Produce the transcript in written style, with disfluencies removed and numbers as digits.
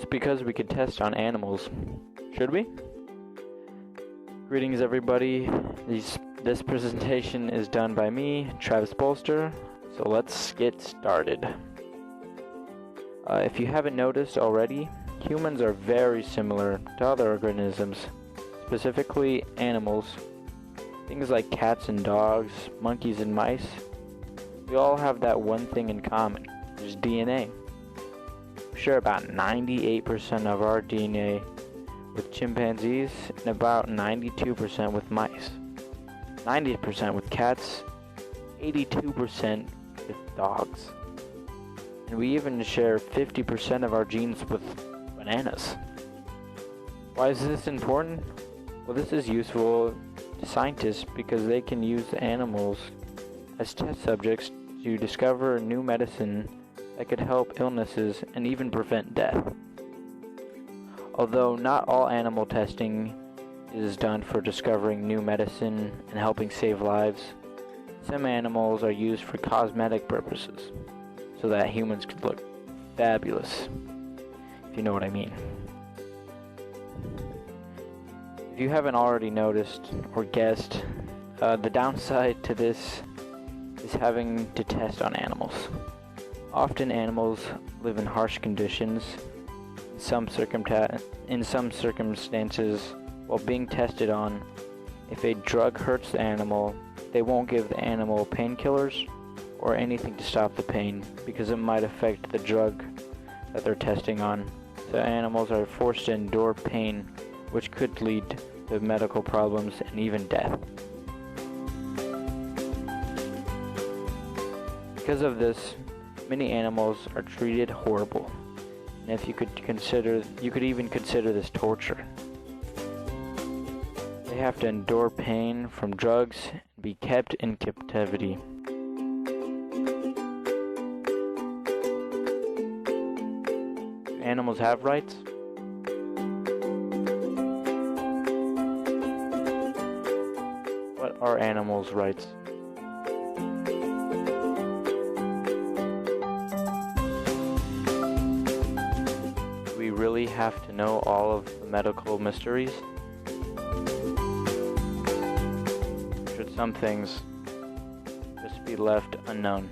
Just because we could test on animals, should we? Greetings everybody, this presentation is done by me, Travis Bolster, so let's get started. If you haven't noticed already, humans are very similar to other organisms, specifically animals. Things like cats and dogs, monkeys and mice, we all have that one thing in common, which is DNA. We share about 98% of our DNA with chimpanzees and about 92% with mice, 90% with cats, 82% with dogs, and we even share 50% of our genes with bananas. Why is this important? Well, this is useful to scientists because they can use the animals as test subjects to discover new medicine that could help illnesses and even prevent death. Although not all animal testing is done for discovering new medicine and helping save lives, some animals are used for cosmetic purposes, so that humans could look fabulous, if you know what I mean. If you haven't already noticed or guessed, the downside to this is having to test on animals. Often animals live in harsh conditions. In some circumstances, while being tested on, if a drug hurts the animal, they won't give the animal painkillers or anything to stop the pain because it might affect the drug that they're testing on. So animals are forced to endure pain, which could lead to medical problems and even death. Because of this, many animals are treated horrible, and if you could even consider this torture. They have to endure pain from drugs and be kept in captivity. Do animals have rights? What are animals' rights? We really have to know all of the medical mysteries? Should some things just be left unknown?